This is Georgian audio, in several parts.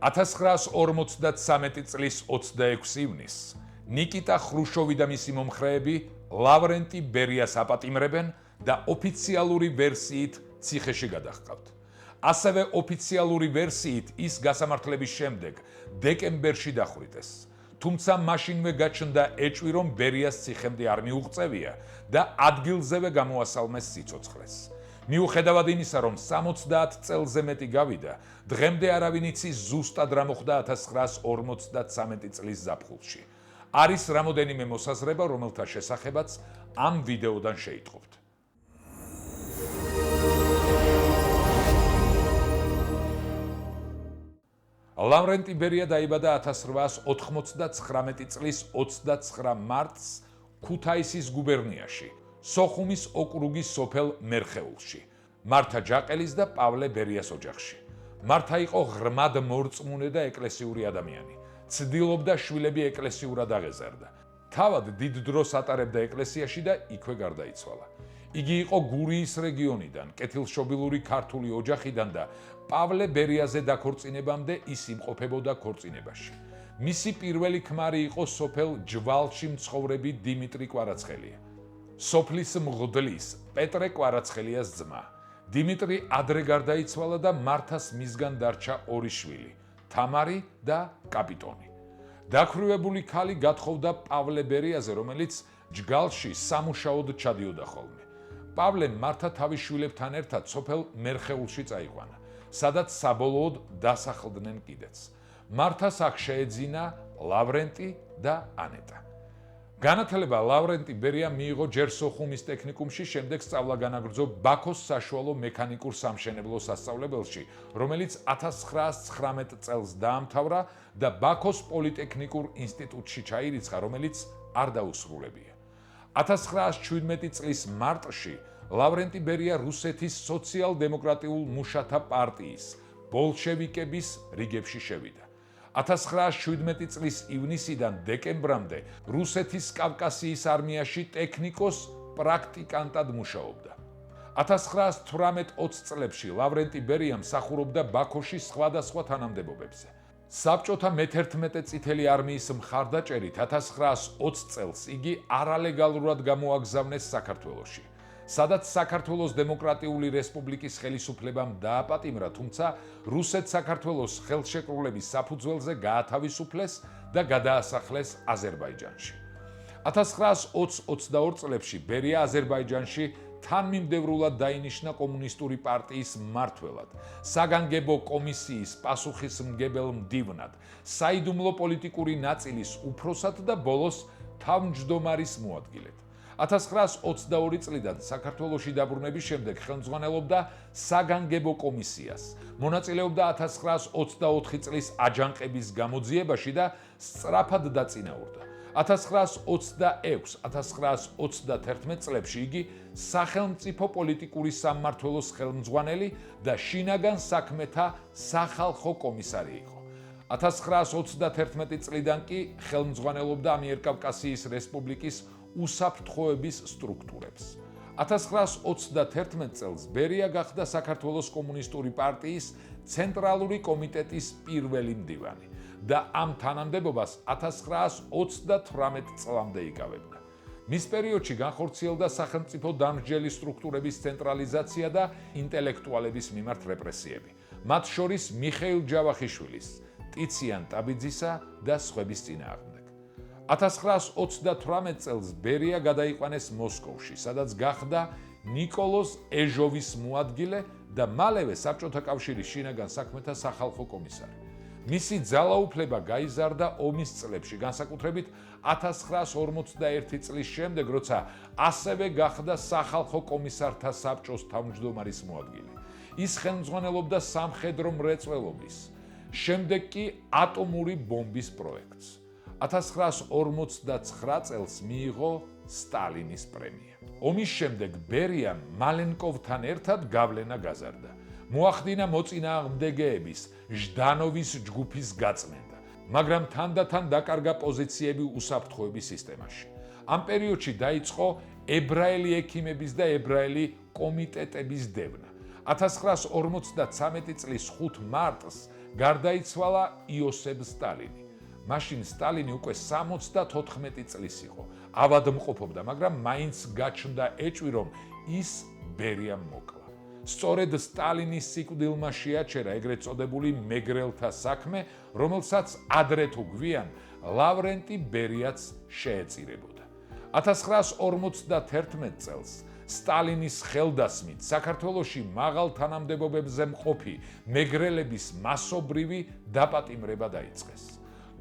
1953 წლის 26 ივნისს ნიკიტა ხრუშოვი და მისი მომხრეები ლავრენტი ბერიას აპატიმრებენ და ოფიციალური ვერსიით ციხეში გადაჰყავთ. ასევე ოფიციალური ვერსიით ის გასამართლების შემდეგ დეკემბერში დახვრიტეს. თუმცა მაშინვე გაჩნდა ეჭვი, რომ ბერიას ციხემდე არ მიუღწევია და ადგილზევე გამოასალმეს სიცოცხლეს. მიუხედავად იმისა, რომ 70 წელზე მეტი გავიდა, დღემდე არავინ იცის ზუსტად რა მოხდა 1953 წლის ზაფხულში. არის რამოდენიმე მოსაზრება, რომელთა შესახებაც ამ ვიდეოდან შეიტყობთ. ლავრენტი ბერია დაიბადა 1899 წლის 29 მარტს ქუთაისის გუბერნიაში, სოხუმის ოკრუგის სოფელ მერხეულში, მართა ჯაყელის და პავლე ბერიას ოჯახში. მართა იყო ღრმად მორწმუნე და ეკლესიური ადამიანი. ცდილობდა შვილები ეკლესიურად აღეზარდა. თავად დიდ დროს ატარებდა ეკლესიაში და იქვე გარდაიცვალა. იგი იყო გურიის რეგიონიდან, კეთილშობილური ქართული ოჯახიდან და პავლე ბერიაზე დაქორწინებამდე ის იმყოფებოდა ქორწინებაში. მისი პირველი ქმარი იყო სოფელ ჯვალში მცხოვრები დიმიტრი კვარაცხელია. სოფლის მღვდლის პეტრე კვარაცხელიას ძმა. დიმიტრი ადრე გარდაიცვალა და მართას მისგან დარჩა ორი შვილი, თამარი და კაპიტონი. დაქვრივებული ქალი გათხოვდა პავლე ბერიაზე, რომელიც ჯგალში სამუშაოდ ჩადიოდა ხოლმე. პავლემ მართა თავის შვილებთან ერთად სოფელ მერხეულში წაიყვანა, სადაც საბოლოოდ დასახლდნენ კიდეც. მართას აქ შეეძინა ლავრენტი და ანეტა. განათლება ლავრენტი ბერიამ მიიღო ჯერ სოხუმის ტექნიკუმში, შემდეგ სწავლა განაგრძო ბაქოს საშუალო მექანიკურ სამშენებლო სასწავლებელში, რომელიც 1919 წელს დაამთავრა და ბაქოს პოლიტექნიკურ ინსტიტუტში ჩაირიცხა, რომელიც არ დაუსრულებია. 1917 წლის მარტში ლავრენტი ბერია რუსეთის სოციალ-დემოკრატიულ მუშათა პარტიის ბოლშევიკების რიგებში შევიდა. 1917 წლის ივნისიდან დეკემბრამდე რუსეთის კავკასიის არმიაში ტექნიკოს პრაქტიკანტად მუშაობდა. 1918-20 წლებში ლავრენტი ბერია მსახურობდა ბაქოში სხვადასხვა თანამდებობებზე. საბჭოთა მე-11 წითელი არმიის მხარდაჭერით 1920 წელს იგი არალეგალურად გამოაგზავნეს საქართველოში, სადაც საქართველოს დემოკრატიული რესპუბლიკის ხელისუფლებამ დააპატიმრა, თუმცა რუსეთ-საქართველოს ხელშეკრულების საფუძველზე გაათავისუფლეს და გადაასახლეს აზერბაიჯანში. 1920-22 წლებში ბერია აზერბაიჯანში თანმიმდევრულად დაინიშნა კომუნისტური პარტიის მმართველად, საგანგებო კომისიის პასუხისმგებელ მდივნად, საიდუმლო პოლიტიკური ნაწილის უფროსად და ბოლოს თავმჯდომარის მოადგილედ. 1922 წლიდან საქართველოში დაბრუნების შემდეგ ხელმძღვანელობდა საგანგებო კომისიას, მონაწილეობდა 1924 წლის აჯანყების გამოძიებაში და სწრაფად დაწინაურდა. 1926-1931 წლებში იგი სახელმწიფო პოლიტიკური სამმართველოს ხელმძღვანელი და შინაგან საქმეთა სახალხო კომისარი იყო. 1931 წლიდან კი ხელმძღვანელობდა ამიერკავკასიის რესპუბლიკის უსაფრთხოების სტრუქტურებს. 1931 წელს ბერია გახდა საქართველოს კომუნისტური პარტიის ცენტრალური კომიტეტის პირველი მდივანი და ამ თანამდებობას 1938 წლამდე იკავებდა. მის პერიოდში განხორციელდა სახელმწიფო დამსჯელი სტრუქტურების ცენტრალიზაცია და ინტელექტუალების მიმართ რეპრესიები, მათ შორის მიხეილ ჯავახიშვილის, ტიციან ტაბიძისა და სხვების წინააღმდეგ. 1938 წელს ბერია გადაიყვანეს მოსკოვში, სადაც გახდა ნიკოლოზ ეჟოვის მოადგილე და მალევე საბჭოთა კავშირის შინაგან საქმეთა სახალხო კომისარი. მისი ძალაუფლება გაიზარდა ომის წლებში, განსაკუთრებით 1941 წლის შემდეგ, როცა ასევე გახდა სახალხო კომისართა საბჭოს თავმჯდომარის მოადგილე. ის ხელმძღვანელობდა სამხედრო მრეწველობის, შემდეგ კი ატომური ბომბის პროექტს. 1949 წელს მიიღო სტალინის პრემია. ომის შემდეგ ბერიამ მალენკოვთან ერთად გავლენა გაზარდა. მოახდინა მოწინააღმდეგეების ჟდანოვის ჯგუფის გაწმენდა, მაგრამ თანდათან დაკარგა პოზიციები უსაფრთხოების სისტემაში. ამ პერიოდში დაიწყო ებრაელი ექიმების და ებრაელი კომიტეტების დევნა. 1953 წლის 5 მარტს გარდაიცვალა იოსებ სტალინი. მაშინ სტალინი უკვე 74 წლის იყო. ავადმყოფობდა, მაგრამ მაინც გაჩნდა ეჭვი, რომ ის ბერიამ მოკლა. სწორედ სტალინის სიკვდილმა შეაჩერა ეგრეთ წოდებული მეგრელთა საქმე, რომელსაც ადრე თუ გვიან ლავრენტი ბერიაც შეეწირებოდა. 1951 წელს სტალინის ხელდასმით საქართველოში მაღალ თანამდებობებზე მყოფი მეგრელების მასობრივი დაპატიმრება დაიწყეს.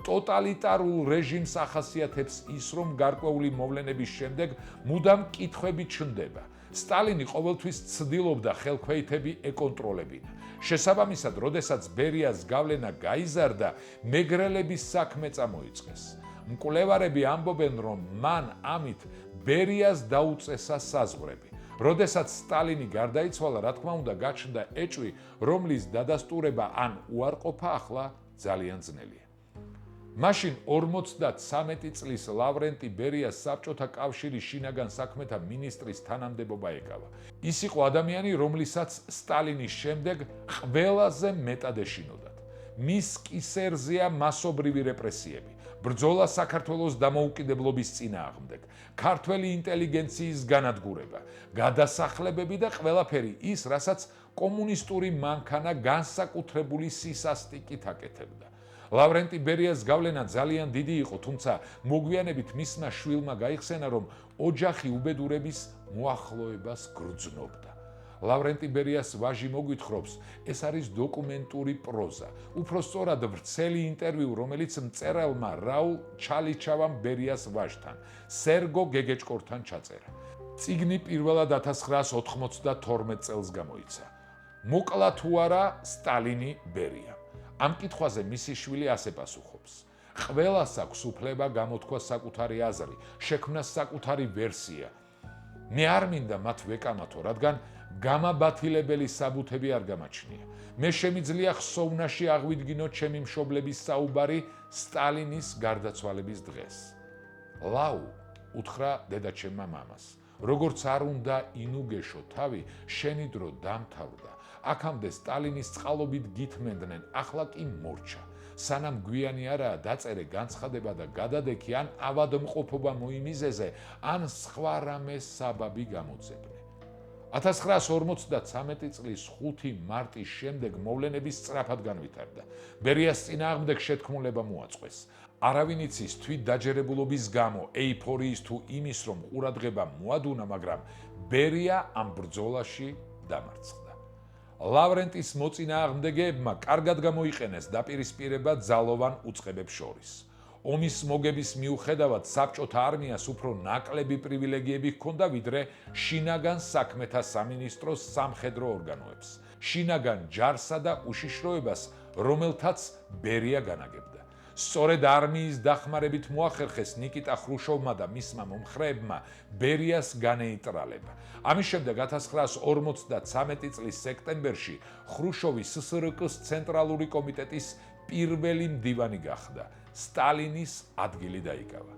ტოტალიტარულ რეჟიმს ახასიათებს ის, რომ გარკვეული მოვლენების შემდეგ მუდამ კითხვები ჩნდება. სტალინი ყოველთვის ცდილობდა ხელქვეითები ეკონტროლებინა. შესაბამისად, როდესაც ბერიას გავლენა გაიზარდა, მეგრელების საქმე წამოიწყეს. მკვლევარები ამბობენ, რომ მან ამით ბერიას დაუწესა საზღვრები. როდესაც სტალინი გარდაიცვალა, რა თქმა უნდა, გაჩნდა ეჭვი, რომლის დადასტურება ან უარყოფა ახლა ძალიან ძნელია. მაშინ 53 წლის ლავრენტი ბერიას საბჭოთა კავშირის შინაგან საქმეთა მინისტრის თანამდებობა ეკავა. ის იყო ადამიანი, რომლისაც სტალინის შემდეგ ყველაზე მეტად ეშინოდათ. მის კისერზეა მასობრივი რეპრესიები, ბრძოლა საქართველოს დამოუკიდებლობის წინააღმდეგ, ქართველი ინტელიგენციის განადგურება, გადასახლებები და ყველაფერი ის, რასაც კომუნისტური მანქანა განსაკუთრებული სისასტიკით აკეთებდა. ლავრენტი ბერიას გავლენა ძალიან დიდი იყო, თუმცა მოგვიანებით მისმა შვილმა გაიხსენა, რომ ოჯახი უბედურების მოახლოებას გრძნობდა. ლავრენტი ბერიას ვაჟი მოგვითხრობს, ეს არის დოკუმენტური პროზა, უფრო სწორად ვრცელი ინტერვიუ, რომელიც მწერალმა რაულ ჩალიჩავამ ბერიას ვაჟთან, სერგო გეგეჭკორთან ჩაწერა. წიგნი პირველად 1992 წელს გამოიცა. მოკლა თუ არა სტალინი ბერია? ამ კითხვაზე მისი შვილი ასე პასუხობს. ყველას აქვს უფლება გამოთქვა საკუთარი აზრი, შექმნა საკუთარი ვერსია. მე არ მინდა მათ ვეკამათო, რადგან გამაბათილებელი საბუთები არ გამაჩნია. მე შემიძლია ხსოვნაში აღვიდგინო ჩემი მშობლების საუბარი სტალინის გარდაცვალების დღეს. ლაუ, უთხრა დედაჩემმა მამას, როგორც არ უნდა ინუგეშო თავი, შენი დრო დამთავრდა. აქამდე სტალინის წყალობით გითმენდნენ, ახლა კი მორჩა. სანამ გვიანი არაა დაწერე განცხადება და გადადექი ან ავადმყოფობა მოიმიზეზე, ან სხვა რამე საბაბი გამოძებნე. 1953 წლის 5 მარტის შემდეგ მოვლენები სწრაფად განვითარდა. ბერიას წინააღმდეგ შეთქმულება მოაწყვეს. არავინ იცის თვითდაჯერებულობის გამო, ეიფორიის თუ იმის, რომ ყურადღება მოადუნა, მაგრამ ბერია ამ ბრძოლაში დამარცხდა. ლავრენტის მოწინააღმდეგეებმა კარგად გამოიყენეს დაპირისპირება ძალოვან უწყებებს შორის. ომის მოგების მიუხედავად საბჭოთა არმიას უფრო ნაკლები პრივილეგიები ჰქონდა, ვიდრე შინაგან საქმეთა სამინისტროს სამხედრო ორგანოებს, შინაგან ჯარსა და უშიშროებას, რომელთაც ბერია განაგებდა. სწორედ არმიის დახმარებით მოახერხეს ნიკიტა ხრუშოვმა და მისმა მომხრეებმა ბერიას განეიტრალება. ამის შემდეგ 1953 წლის სექტემბერში ხრუშოვი ssrk-ს ცენტრალური კომიტეტის პირველი მდივანი გახდა. სტალინის ადგილი დაიკავა.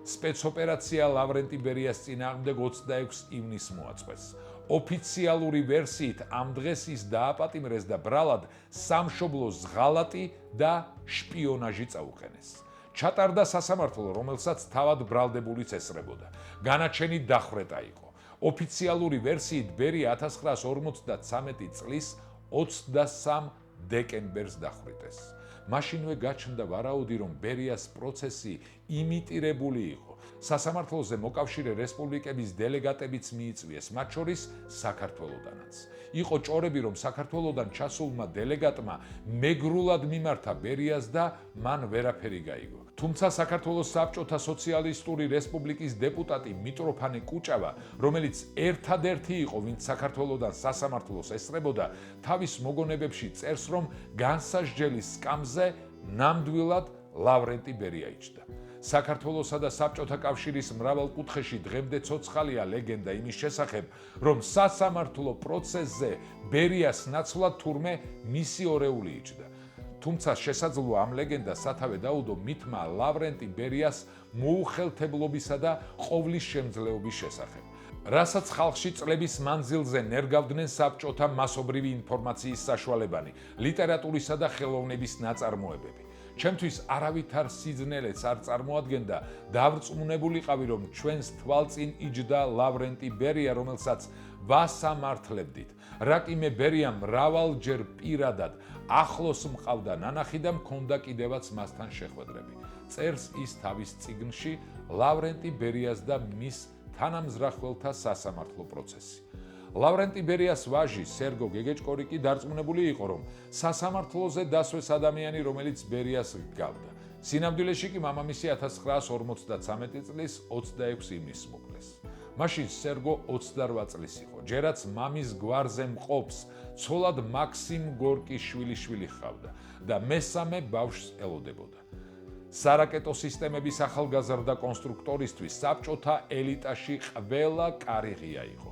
სპეცოპერაცია ლავრენტი ბერიას წინააღმდეგ 26 ივნისს მოაწყვეს. ოფიციალური ვერსიით ამ დღეს ის დააპატიმრეს და ბრალად სამშობლოს ღალატი და შპიონაჟი წაუყენეს. ჩატარდა სასამართლო, რომელსაც თავად ბრალდებულიც ესწრებოდა. განაჩენი დახვრეტა იყო. ოფიციალური ვერსიით ბერია 1953 წლის 23 დეკემბერს დახვრიტეს. მაშინვე გაჩნდა ვარაუდი, რომ ბერიას პროცესი იმიტირებული იყო. სასამართლოზე მოკავშირე რესპუბლიკების დელეგატებიც მიიწვიეს, მათ შორის საქართველოდანაც. იყო ჭორები, რომ საქართველოდან ჩასულმა დელეგატმა მეგრულად მიმართა ბერიას და მან ვერაფერი გაიგო. თუმცა საქართველოს საბჭოთა სოციალისტური რესპუბლიკის დეპუტატი მიტროფანე კუჭავა, რომელიც ერთადერთი იყო, ვინც საქართველოდან სასამართლოს ესწრებოდა, თავის მოგონებებში წერს, რომ განსასჯელის სკამზე ნამდვილად ლავრენტი ბერია იჯდა. საქართველოსა და საბჭოთა კავშირის მრავალ კუთხეში დღემდე ცოცხალია ლეგენდა იმის შესახებ, რომ სასამართლო პროცესზე ბერიას ნაცვლად თურმე მისი ორეული იჯდა. თუმცა შესაძლოა ამ ლეგენდას სათავე დაუდო მითმა ლავრენტი ბერიას მოუხელთებლობისა და ყოვლის შემძლეობის შესახებ. რასაც ხალხში წლების მანძილზე ნერგავდნენ საბჭოთა მასობრივი ინფორმაციის საშუალებანი, ლიტერატურისა და ხელოვნების ნაწარმოებები. ჩემთვის არავითარ სიძნელეც არ წარმოადგენდა დავრწმუნებულიყავი, რომ ჩვენს თვალწინ იჯდა ლავრენტი ბერია, რომელსაც ვასამართლებდით. რაკიმე ბერიამ მრავალჯერ პირადად ახლოს მყავდა ნანახი და მქონდა კიდევაც მასთან შეხვედრები. წერს ის თავის წიგნში ლავრენტი ბერიას და მის თანამზრახველთა სასამართლო პროცესი. ლავრენტი ბერიას ვაჟი სერგო გეგეჭკორი კი დარწმუნებული იყო, რომ სასამართლოზე დასვეს ადამიანი, რომელიც ბერიას ჰგავდა. სინამდვილეში კი მამამისი 1953 წლის 26 ივნისს მოკლეს. მაშინ სერგო 28 წლის იყო. ჯერაც მამის გვარზე მყოფს ცოლად მაქსიმ გორკის შვილიშვილი ჰყავდა და მესამე ბავშვს ელოდებოდა. სარაკეტო სისტემების ახალგაზრდა კონსტრუქტორისთვის საბჭოთა ელიტაში ყველა კარი ღია იყო.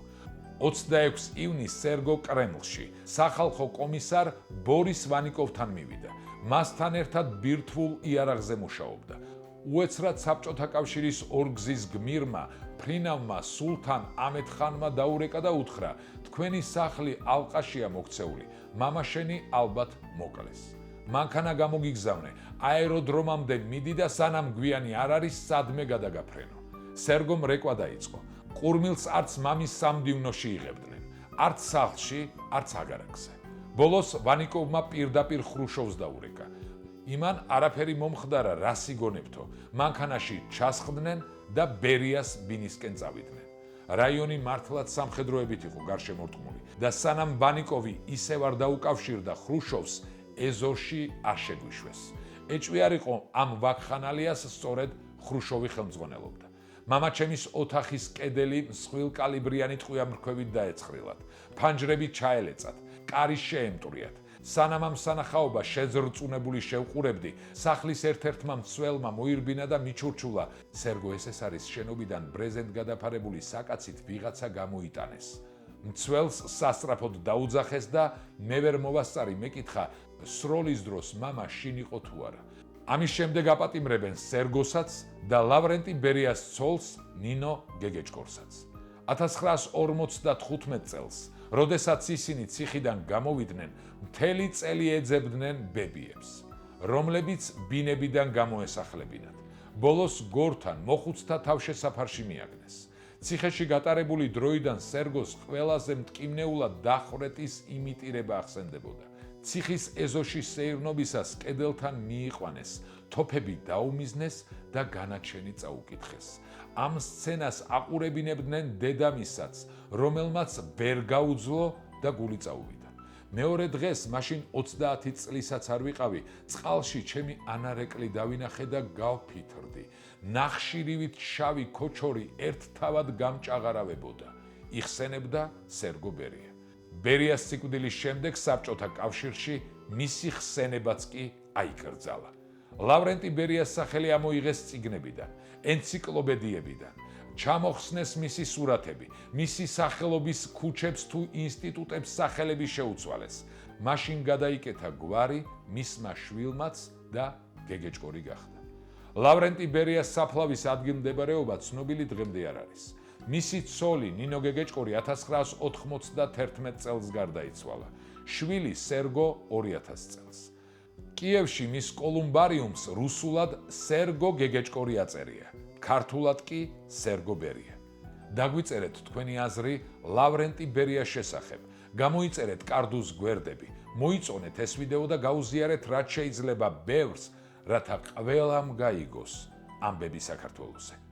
26 ივნისს სერგო კრემლში სახალხო კომისარ ბორის ვანიკოვთან მივიდა. მასთან ერთად ბირთვულ იარაღზე მუშაობდა. უეცრად საბჭოთა კავშირის ორგზის გმირმა ფრინავმა სულთან ამედხანმა დაურეკა და უთხრა: თქვენი სახლი ალყაშია მოქცეული, მამაშენი ალბათ მოკლეს. მანქანა გამოგიგზავნე, აეროდრომამდე მიდი და სანამ გვიანი არ არის სადმე გადაგაფრენო. სერგომ რეკვა დაიწყო. ყურმილს არც მამის სამდივნოში იღებდნენ, არც სახლში, არც აგარაკზე. ბოლოს ვანიკოვმა პირდაპირ ხრუშოვს დაურეკა. იმან არაფერი მომხდარა, რა სიგონებთო. მანქანაში ჩასხდნენ და ბერიას ბინისკენ წავიდნენ. რაიონი მართლაც სამხედროებით იყო გარშემორტყმული და სანამ ვანიკოვი ისევ არ დაუკავშირდა ხრუშოვს, ეზოში არ შეგვიშვეს. ეჭვი არ იყო ამ ვაკხანალიას სწორედ ხრუშოვი ხელმძღვანელობდა. მამაჩემის ოთახის კედელი მსხვილკალიბრიანი ტყვიამრქვევით დაეცხრილათ. ფანჯრები ჩაელეწათ, კარი შეემტვრიათ. სანამ ამ სანახაობა შეძრწუნებული შევყურებდი, სახლის ერთ-ერთმა მცველმა მოირბინა და მიჩურჩულა: სერგო, ეს არის შენობიდან ბრეზენტ გადაფარებული საკაცით ვიღაცა გამოიტანეს. მცველს სასწრაფოდ დაუძახეს და მე ვერ მოვასწარი, მეკითხა: სროლის დროს მამა შინ იყო თუ არა. ამის შემდეგ აპატიმრებენ სერგოსაც და ლავრენტი ბერიას ცოლს ნინო გეგეჭკორსაც. 1955 წელს, როდესაც ისინი ციხიდან გამოვიდნენ, მთელი წელი ეძებდნენ ბებიებს, რომლებიც ბინებიდან გამოესახლებინათ. ბოლოს გორთან მოხუცთა თავშესაფარში მიაგნეს. ციხეში გატარებული დროიდან სერგოს ყველაზე მტკივნეულად დახვრეტის იმიტირება ახსენდებოდა. ციხის ეზოში სეირნობისას კედელთან მიიყვანეს, თოფები დაუმიზნეს და განაჩენი წაუკითხეს. ამ სცენას აყურებინებდნენ დედამისაც, რომელმაც ვერ გაუძლო და გული წაუვიდა. მეორე დღეს, მაშინ 30 წლისაც არ ვიყავი, წყალში ჩემი ანარეკლი დავინახე და გავფითრდი. ნახშირივით შავი ქოჩორი ერთთავად გამჭაღარავებოდა. იხსენებდა სერგო ბერია. ბერიას სიკვდილის შემდეგ საბჭოთა კავშირში მისი ხსენებაც კი აიკრძალა. ლავრენტი ბერიას სახელი ამოიღეს წიგნებიდან, ენციკლოპედიებიდან, ჩამოხსნეს მისი სურათები, მისი სახელობის ქუჩებს თუ ინსტიტუტებს სახელები შეუცვალეს. მაშინ გადაიკეთა გვარი მისმა შვილმაც და გეგეჭკორი გახდა. ლავრენტი ბერიას საფლავის ადგილმდებარეობა ცნობილი დღემდე არ არის. მისი ცოლი ნინო გეგეჭკორი 1991 წელს გარდაიცვალა. შვილი სერგო 2000 წელს. კიევში მის კოლუმბარიუმს რუსულად სერგო გეგეჭკორი აწერია, ქართულად კი სერგო ბერია. დაგვიწერეთ თქვენი აზრი ლავრენტი ბერიას შესახებ, გამოიწერეთ კარდუს გვერდები, მოიწონეთ ეს ვიდეო და გაუზიარეთ რაც შეიძლება ბევრს, რათა ყველამ გაიგოს ამბები საქართველოზე.